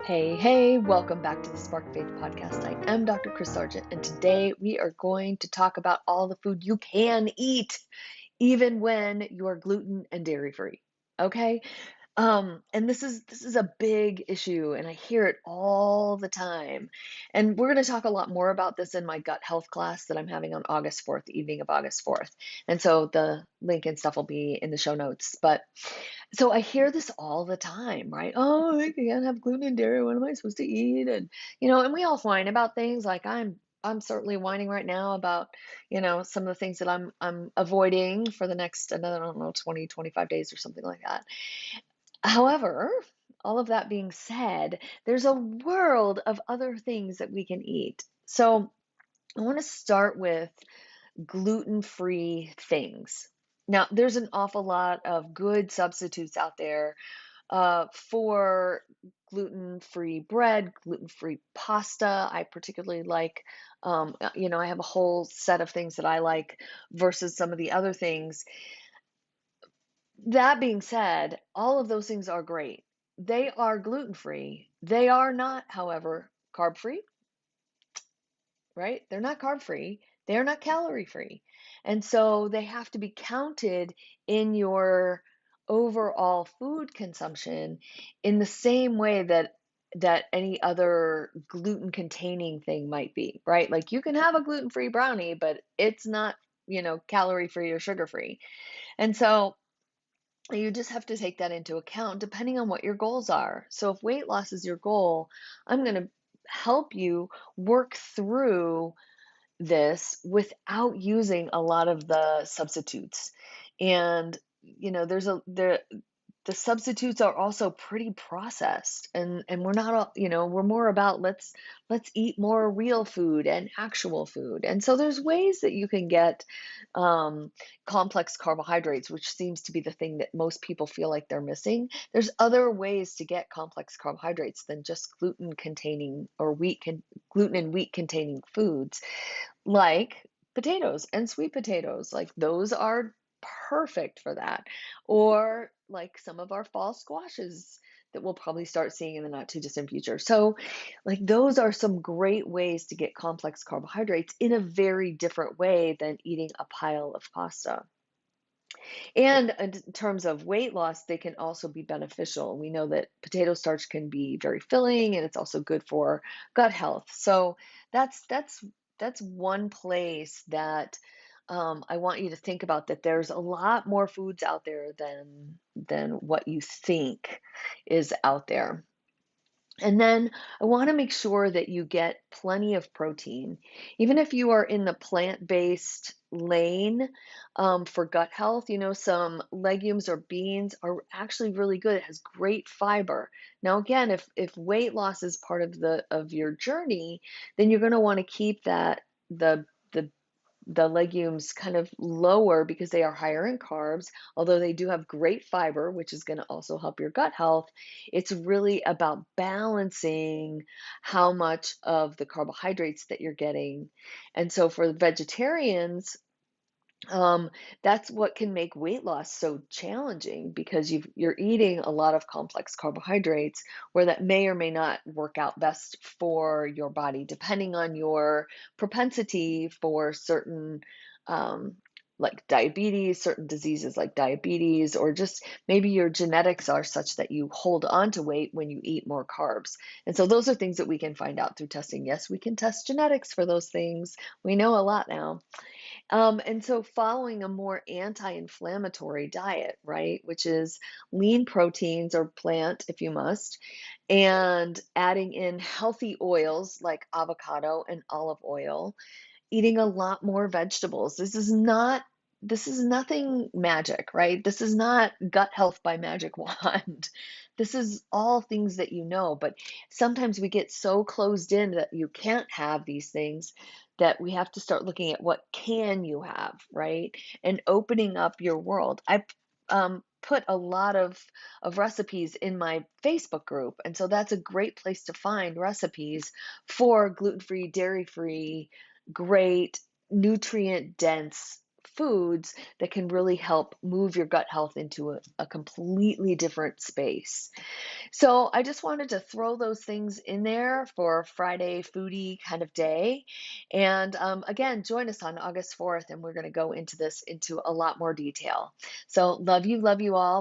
Hey, welcome back to the Spark Faith podcast. I am Dr. Chris Sargent, and today we are going to talk about all the food you can eat, even when you are gluten and dairy free. Okay? And this is a big issue, and I hear it all the time. And we're going to talk a lot more about this in my gut health class that I'm having on August 4th, the evening of August 4th. And so the link and stuff will be in the show notes. But so I hear this all the time, right? Oh, I can't have gluten and dairy. What am I supposed to eat? And and we all whine about things. Like I'm certainly whining right now about, some of the things that I'm avoiding for the next another, I don't know, 20, 25 days or something like that. However, all of that being said, there's a world of other things that we can eat. So I want to start with gluten-free things. Now, there's an awful lot of good substitutes out there for gluten-free bread, gluten-free pasta. I particularly like, I have a whole set of things that I like versus some of the other things. That being said, all of those things are great. They are gluten-free. They are not, however, carb-free, right? They're not carb-free. They're not calorie-free. And so they have to be counted in your overall food consumption in the same way that any other gluten-containing thing might be, right? Like you can have a gluten-free brownie, but it's not, calorie-free or sugar-free. And so you just have to take that into account depending on what your goals are. So if weight loss is your goal, I'm going to help you work through this without using a lot of the substitutes. And the substitutes are also pretty processed, and we're not all, we're more about let's eat more real food and actual food. And so there's ways that you can get complex carbohydrates, which seems to be the thing that most people feel like they're missing. There's other ways to get complex carbohydrates than just gluten and wheat containing foods, like potatoes and sweet potatoes. Like those are perfect for that. Or like some of our fall squashes that we'll probably start seeing in the not too distant future. So, like, those are some great ways to get complex carbohydrates in a very different way than eating a pile of pasta. And in terms of weight loss, they can also be beneficial. We know that potato starch can be very filling, and it's also good for gut health. So that's one place that I want you to think about, that there's a lot more foods out there than what you think is out there. And then I want to make sure that you get plenty of protein. Even if you are in the plant-based lane for gut health, some legumes or beans are actually really good. It has great fiber. Now, again, if weight loss is part of your journey, then you're going to want to keep the the legumes kind of lower because they are higher in carbs, although they do have great fiber, which is going to also help your gut health. It's really about balancing how much of the carbohydrates that you're getting. And so for vegetarians, um, that's what can make weight loss so challenging, because you're eating a lot of complex carbohydrates where that may or may not work out best for your body, depending on your propensity for certain, um, like diabetes, certain diseases like diabetes, or just maybe your genetics are such that you hold on to weight when you eat more carbs. And so those are things that we can find out through testing. Yes, we can test genetics for those things. We know a lot now. And so following a more anti-inflammatory diet, right, which is lean proteins or plant if you must, and adding in healthy oils like avocado and olive oil, eating a lot more vegetables. This is nothing magic, right? This is not gut health by magic wand. This is all things that you know, but sometimes we get so closed in that you can't have these things that we have to start looking at what can you have, right? And opening up your world. I put a lot of recipes in my Facebook group, and so that's a great place to find recipes for gluten-free, dairy-free, great nutrient dense foods that can really help move your gut health into a completely different space. So I just wanted to throw those things in there for Friday foodie kind of day. And again, join us on August 4th, and we're going to go into this into a lot more detail. So love you all.